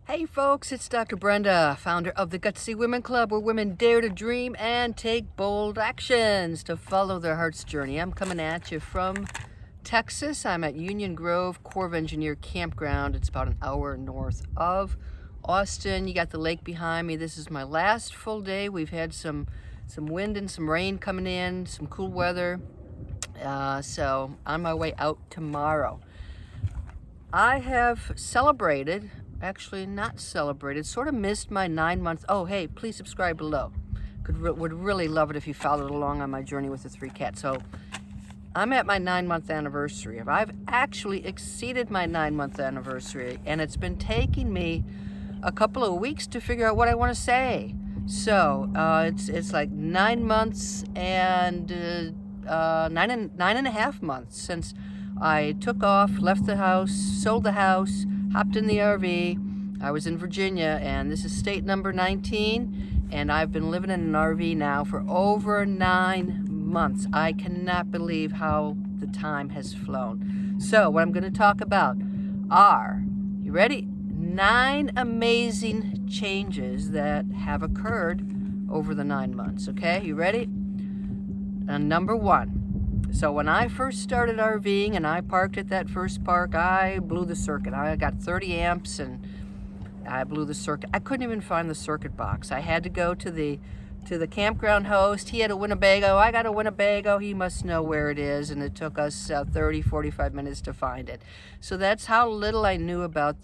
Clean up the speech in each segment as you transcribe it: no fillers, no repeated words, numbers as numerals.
Hey folks, it's Dr. Brenda, founder of the Gutsy Women Club, where women dare to dream and take bold actions to follow their heart's journey. I'm coming at you from Texas. I'm at Union Grove Corps of Engineer Campground. It's about an hour north of Austin. You got the lake behind me. This is my last full day. We've had some wind and some rain coming in, some cool weather. So on my way out tomorrow. I have celebrated, actually not celebrated, sort of missed my 9 month. Oh, hey, please subscribe below. Would really love it if you followed along on my journey with the 3 cats. So I'm at my 9 month anniversary. I've actually exceeded my 9 month anniversary, and it's been taking me a couple of weeks to figure out what I want to say. So it's like 9 months and nine and a half months since I took off, left the house, sold the house, hopped in the RV. I was in Virginia, and this is state number 19, and I've been living in an RV now for over 9 months. I cannot believe how the time has flown. So what I'm going to talk about are, you ready? 9 amazing changes that have occurred over the 9 months, okay? You ready? And number 1. So when I first started RVing and I parked at that first park, I blew the circuit. I got 30 amps and I blew the circuit. I couldn't even find the circuit box. I had to go to the campground host. He had a Winnebago. I got a Winnebago. He must know where it is, and it took us 45 minutes to find it. So that's how little I knew about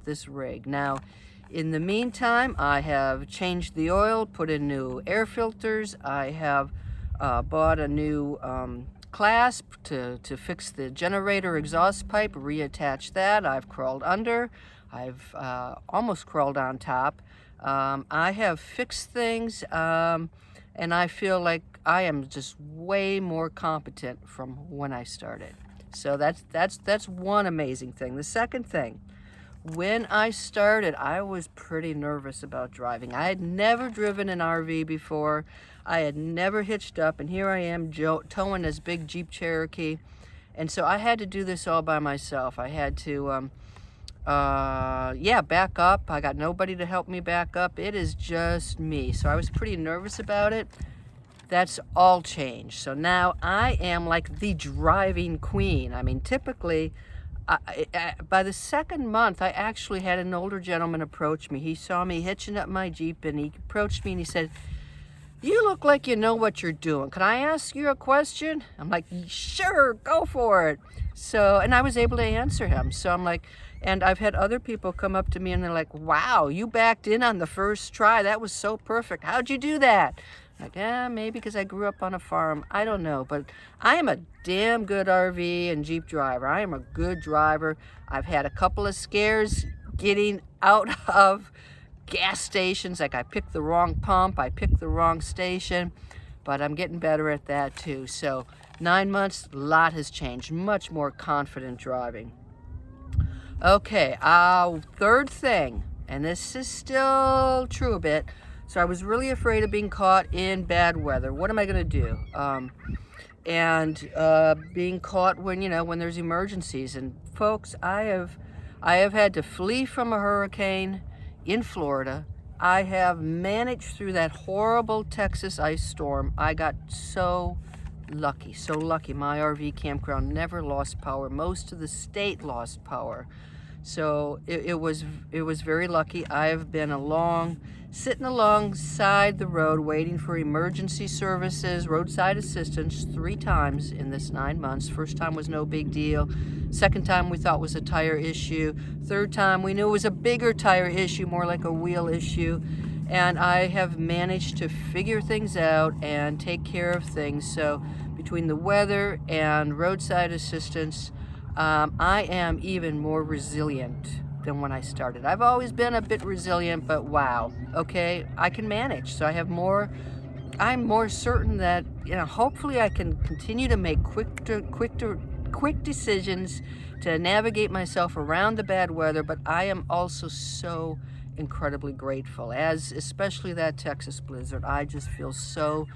this rig. Now, in the meantime, I have changed the oil, put in new air filters. I have bought a new clasp to fix the generator exhaust pipe, reattach that. I've crawled under. I've almost crawled on top. I have fixed things, and I feel like I am just way more competent from when I started. So that's one amazing thing. The second thing, when I started, I was pretty nervous about driving. I had never driven an RV before. I had never hitched up, and here I am towing this big Jeep Cherokee. And so I had to do this all by myself. I had to, back up. I got nobody to help me back up. It is just me. So I was pretty nervous about it. That's all changed. So now I am like the driving queen. I mean, typically, by the second month, I actually had an older gentleman approach me. He saw me hitching up my Jeep, and he approached me and he said, "You look like you know what you're doing. Can I ask you a question?" I'm like, "Sure, go for it." So, and I was able to answer him. So I'm like, and I've had other people come up to me and they're like, "Wow, you backed in on the first try. That was so perfect. How'd you do that?" Like, maybe because I grew up on a farm. I don't know, but I am a damn good RV and Jeep driver. I am a good driver. I've had a couple of scares getting out of gas stations, like I picked the wrong pump, I picked the wrong station, but I'm getting better at that too. So 9 months, a lot has changed, much more confident driving. Okay, third thing, and this is still true a bit. So I was really afraid of being caught in bad weather. What am I gonna do? Being caught when there's emergencies. And folks, I have had to flee from a hurricane in Florida. I have managed through that horrible Texas ice storm. I got so lucky. My RV campground never lost power. Most of the state lost power. So it was very lucky. I have been sitting alongside the road waiting for emergency services, roadside assistance 3 times in this 9 months. First time was no big deal. Second time we thought was a tire issue. Third time we knew it was a bigger tire issue, more like a wheel issue. And I have managed to figure things out and take care of things. So between the weather and roadside assistance, I am even more resilient than when I started. I've always been a bit resilient, but wow, okay, I can manage. So I'm more certain that, hopefully I can continue to make quick decisions to navigate myself around the bad weather, but I am also so incredibly grateful, especially that Texas blizzard. I just feel so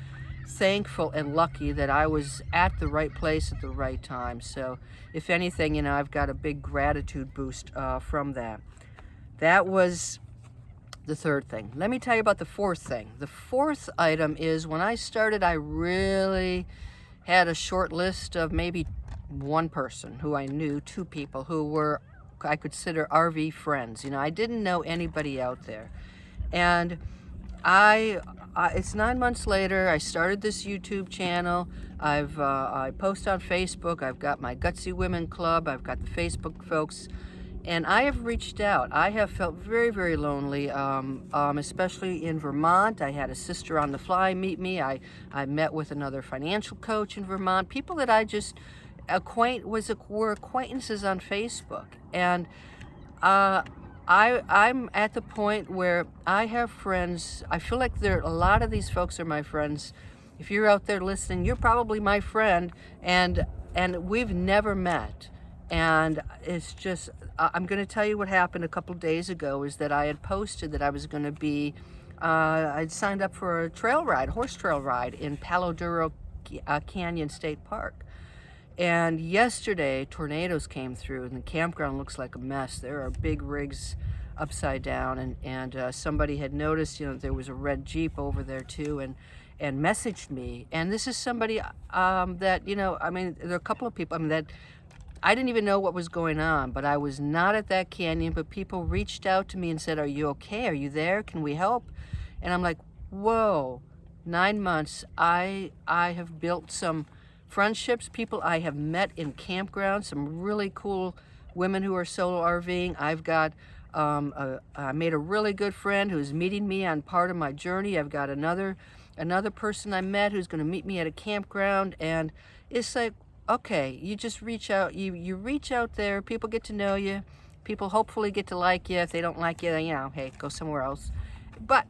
thankful and lucky that I was at the right place at the right time. So if anything, I've got a big gratitude boost from that. That was the third thing. Let me tell you about the fourth thing. The fourth item is when I started, I really had a short list of maybe one person who I knew, two people who were, I consider RV friends. You know, I didn't know anybody out there. And it's 9 months later. I started this YouTube channel. I post on Facebook. I've got my Gutsy Women Club. I've got the Facebook folks, and I have reached out. I have felt very, very lonely, especially in Vermont. I had a sister on the fly meet me. I met with another financial coach in Vermont. People that I just were acquaintances on Facebook, and I'm at the point where I have friends. I feel like a lot of these folks are my friends. If you're out there listening, you're probably my friend, and we've never met. And it's just, I'm going to tell you what happened a couple days ago is that I had posted that I was going to be, I'd signed up for a horse trail ride in Palo Duro Canyon State Park. And yesterday, tornadoes came through, and the campground looks like a mess. There are big rigs upside down, and somebody had noticed, you know, there was a red Jeep over there too, and messaged me. And this is somebody that, you know, I mean, there are a couple of people, I mean, that I didn't even know what was going on, but I was not at that canyon, but people reached out to me and said, "Are you okay? Are you there? Can we help?" And I'm like, whoa, 9 months. I have built some friendships, people I have met in campgrounds, some really cool women who are solo RVing. I've got, I made a really good friend who's meeting me on part of my journey. I've got another person I met who's going to meet me at a campground. And it's like, okay, you just reach out, you reach out there, people get to know you, people hopefully get to like you. If they don't like you, then, you know, hey, go somewhere else. But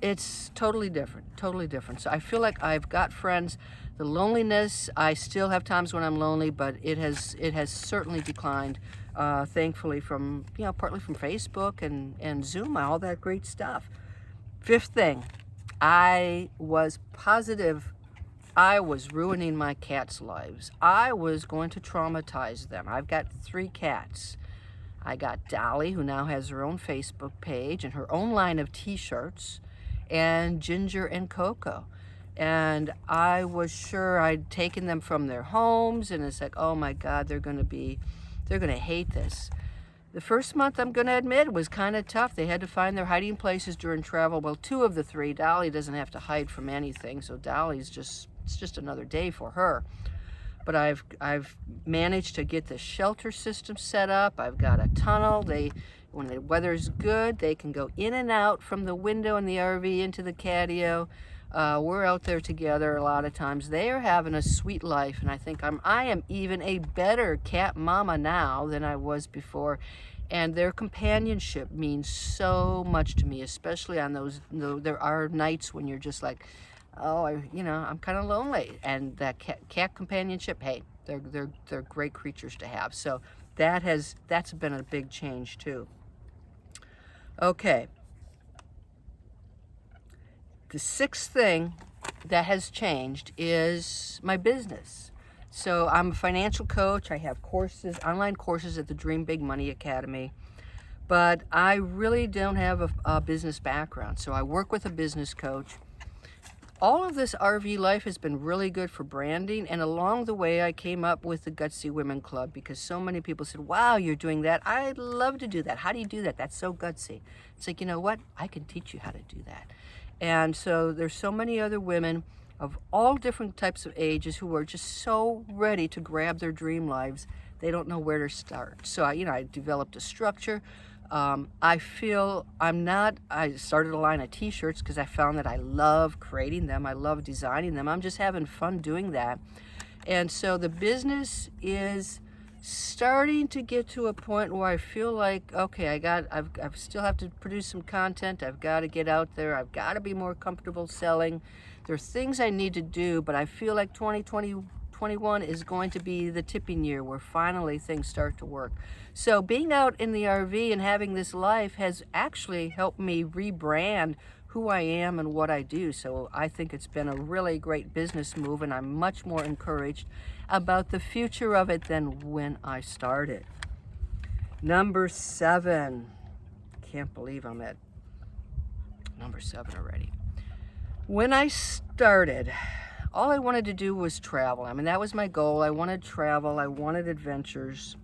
it's totally different. So I feel like I've got friends. The loneliness, I still have times when I'm lonely, but it has certainly declined, thankfully, from, you know, partly from Facebook and Zoom, all that great stuff. Fifth thing, I was positive I was ruining my cats' lives. I was going to traumatize them. I've got 3 cats. I got Dolly, who now has her own Facebook page and her own line of t-shirts, and Ginger and Coco. And I was sure I'd taken them from their homes, and it's like, oh my God, they're gonna hate this. The first month, I'm gonna admit, was kind of tough. They had to find their hiding places during travel. Well, 2 of the 3, Dolly doesn't have to hide from anything, so Dolly's it's just another day for her. But I've managed to get the shelter system set up. I've got a tunnel. When the weather's good, they can go in and out from the window in the RV into the catio. We're out there together a lot of times. They are having a sweet life, and I think I am even a better cat mama now than I was before. And their companionship means so much to me, especially on there are nights when you're just like, oh, I'm kind of lonely. And that cat companionship, hey, they're great creatures to have. So that's been a big change too. Okay. The 6th thing that has changed is my business. So I'm a financial coach. I have online courses at the Dream Big Money Academy, but I really don't have a business background. So I work with a business coach. All of this RV life has been really good for branding, and along the way I came up with the Gutsy Women Club because so many people said, wow, you're doing that. I'd love to do that. How do you do that? That's so gutsy. It's like, you know what? I can teach you how to do that. And so there's so many other women of all different types of ages who are just so ready to grab their dream lives. They don't know where to start. So I developed a structure. I started a line of t-shirts because I found that I love creating them. I love designing them. I'm just having fun doing that. And so the business is starting to get to a point where I feel like, okay, I still have to produce some content. I've got to get out there. I've got to be more comfortable selling. There are things I need to do, but I feel like 2021 is going to be the tipping year where finally things start to work. So being out in the RV and having this life has actually helped me rebrand who I am and what I do. So I think it's been a really great business move, and I'm much more encouraged about the future of it than when I started. Number 7, can't believe I'm at number 7 already. When I started, all I wanted to do was travel. I mean, that was my goal. I wanted travel. I wanted adventures.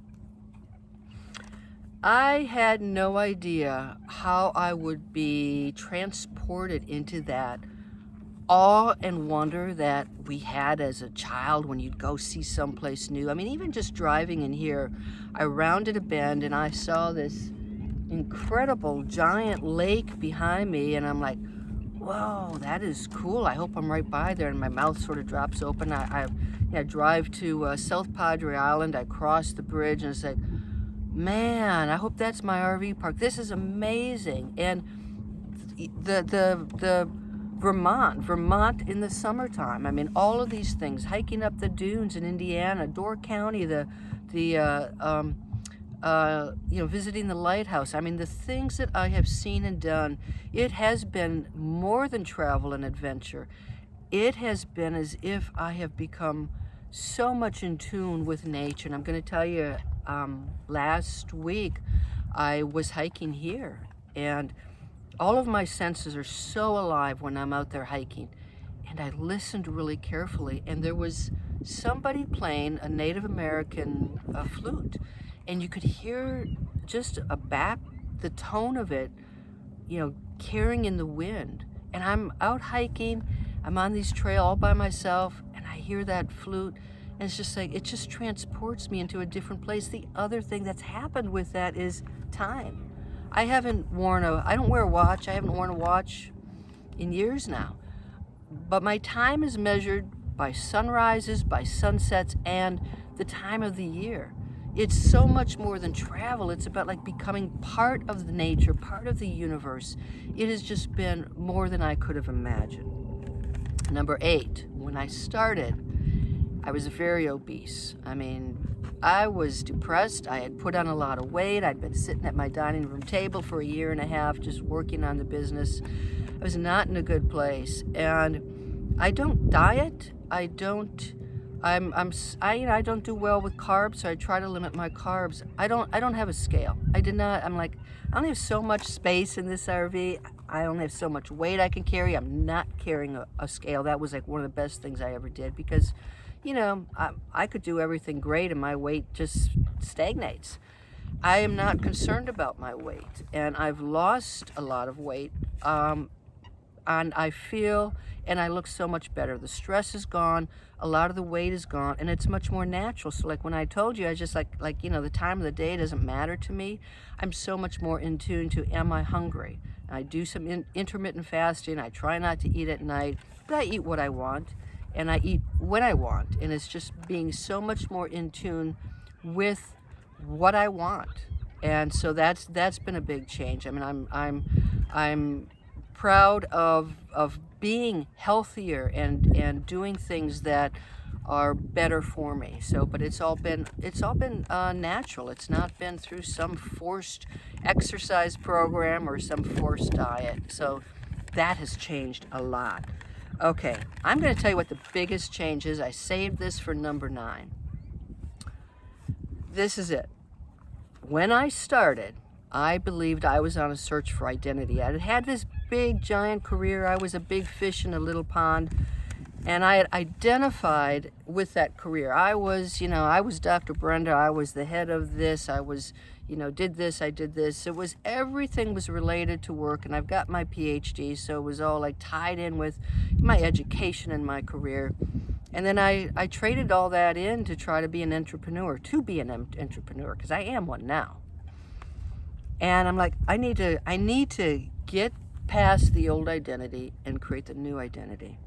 I had no idea how I would be transported into that awe and wonder that we had as a child when you'd go see someplace new. I mean, even just driving in here, I rounded a bend and I saw this incredible giant lake behind me, and I'm like, whoa, that is cool. I hope I'm right by there. And my mouth sort of drops open. I drive to South Padre Island. I cross the bridge and it's like, man, I hope that's my RV park. This is amazing. And the Vermont in the summertime. I mean, all of these things, hiking up the dunes in Indiana, Door County, visiting the lighthouse. I mean, the things that I have seen and done, it has been more than travel and adventure. It has been as if I have become so much in tune with nature. And I'm going to tell you, last week I was hiking here, and all of my senses are so alive when I'm out there hiking. And I listened really carefully, and there was somebody playing a Native American flute. And you could hear just the tone of it, carrying in the wind. And I'm out hiking, I'm on these trails all by myself, and I hear that flute, and it's just like, it just transports me into a different place. The other thing that's happened with that is time. I don't wear a watch. I haven't worn a watch in years now. But my time is measured by sunrises, by sunsets, and the time of the year. It's so much more than travel. It's about like becoming part of the nature, part of the universe. It has just been more than I could have imagined. Number 8, when I started, I was very obese. I mean, I was depressed. I had put on a lot of weight. I'd been sitting at my dining room table for a year and a half, just working on the business. I was not in a good place. And I don't diet. I don't do well with carbs, so I try to limit my carbs. I don't have a scale. I'm like, I only have so much space in this RV. I only have so much weight I can carry. I'm not carrying a scale. That was like one of the best things I ever did, because I could do everything great and my weight just stagnates. I am not concerned about my weight, and I've lost a lot of weight, and I feel and I look so much better. The stress is gone, a lot of the weight is gone, and it's much more natural. So like when I told you, I just like the time of the day doesn't matter to me. I'm so much more in tune to, am I hungry? I do some intermittent fasting. I try not to eat at night, but I eat what I want. And I eat when I want, and it's just being so much more in tune with what I want. And so that's been a big change. I mean, I'm proud of being healthier and doing things that are better for me. So, but it's all been natural. It's not been through some forced exercise program or some forced diet. So that has changed a lot. Okay, I'm going to tell you what the biggest change is. I saved this for number 9. This is it. When I started, I believed I was on a search for identity. I had this big, giant career. I was a big fish in a little pond, and I had identified with that career. I was Dr. Brenda. I was the head of this. I was, did this, I did this. Everything was related to work, and I've got my PhD, so it was all like tied in with my education and my career. And then I traded all that in to try to be an entrepreneur, because I am one now. And I'm like, I need to get past the old identity and create the new identity.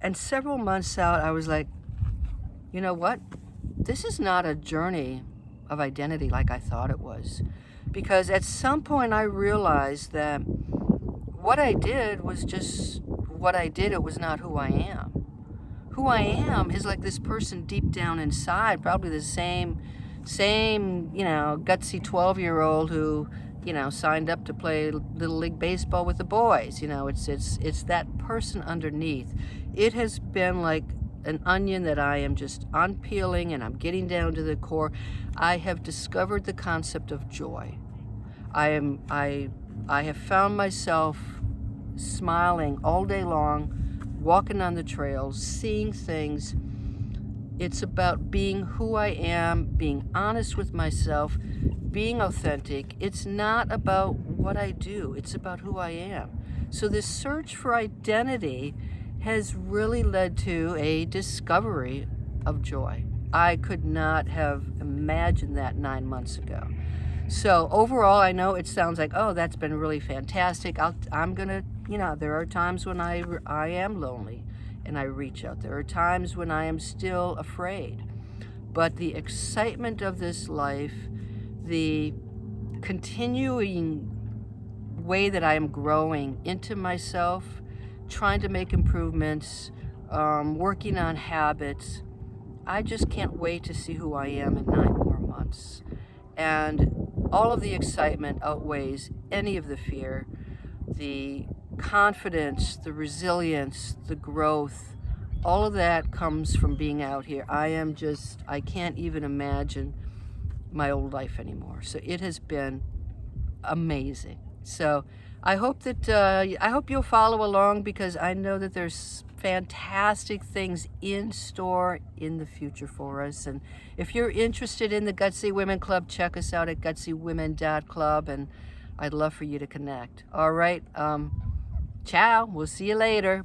And several months out, I was like, you know what? This is not a journey of identity like I thought it was. Because at some point I realized that what I did was just what I did. It was not who I am. Who I am is like this person deep down inside, probably the same, gutsy 12-year-old who, signed up to play Little League Baseball with the boys. It's that person underneath. It has been like an onion that I am just unpeeling, and I'm getting down to the core. I have discovered the concept of joy. I I have found myself smiling all day long, walking on the trails, seeing things. It's about being who I am, being honest with myself, being authentic. It's not about what I do, it's about who I am. So this search for identity has really led to a discovery of joy. I could not have imagined that 9 months ago. So overall, I know it sounds like, oh, that's been really fantastic. I'm gonna, there are times when I am lonely and I reach out. There are times when I am still afraid. But the excitement of this life, the continuing way that I am growing into myself, trying to make improvements, working on habits, I just can't wait to see who I am in 9 more months. And all of the excitement outweighs any of the fear, the confidence, the resilience, the growth. All of that comes from being out here. I can't even imagine my old life anymore. So it has been amazing. So I hope you'll follow along, because I know that there's fantastic things in store in the future for us. And if you're interested in the Gutsy Women Club, check us out at gutsywomen.club, and I'd love for you to connect. All right. Ciao. We'll see you later.